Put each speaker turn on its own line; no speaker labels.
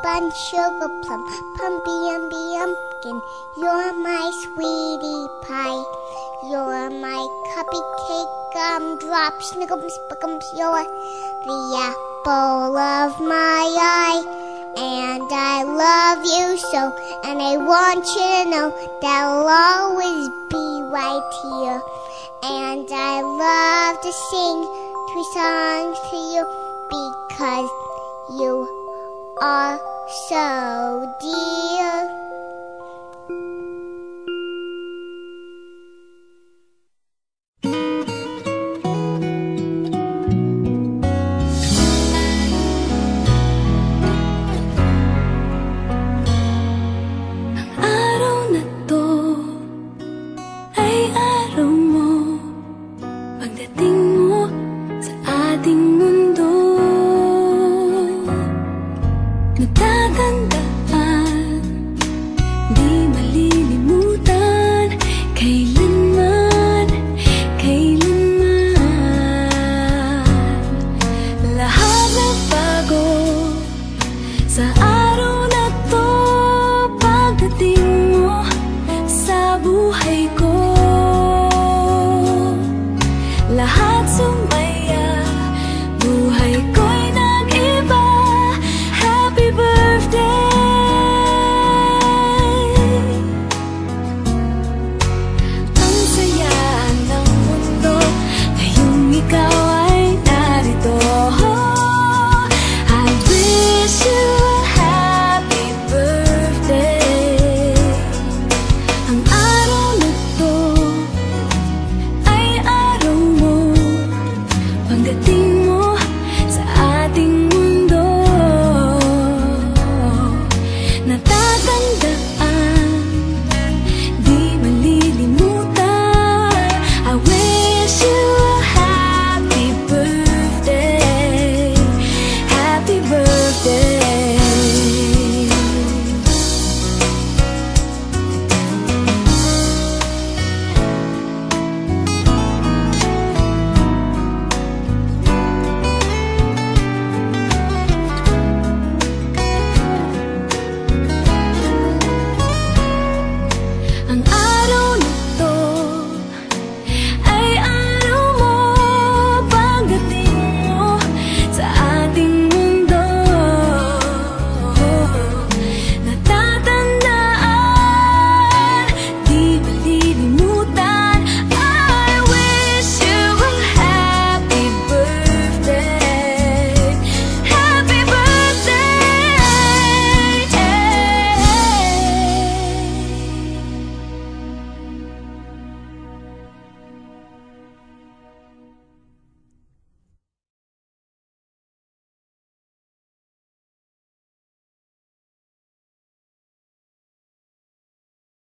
bun, sugar plum, pumpy umby umpkin. You're my sweetie pie. You're my cupcake gumdrop, snickums, spickums. You're the apple of my eye. And I love you so, and I want you to know that I'll always be right here. And I love to sing 3 songs to you because you are so dear.
Nagkaganda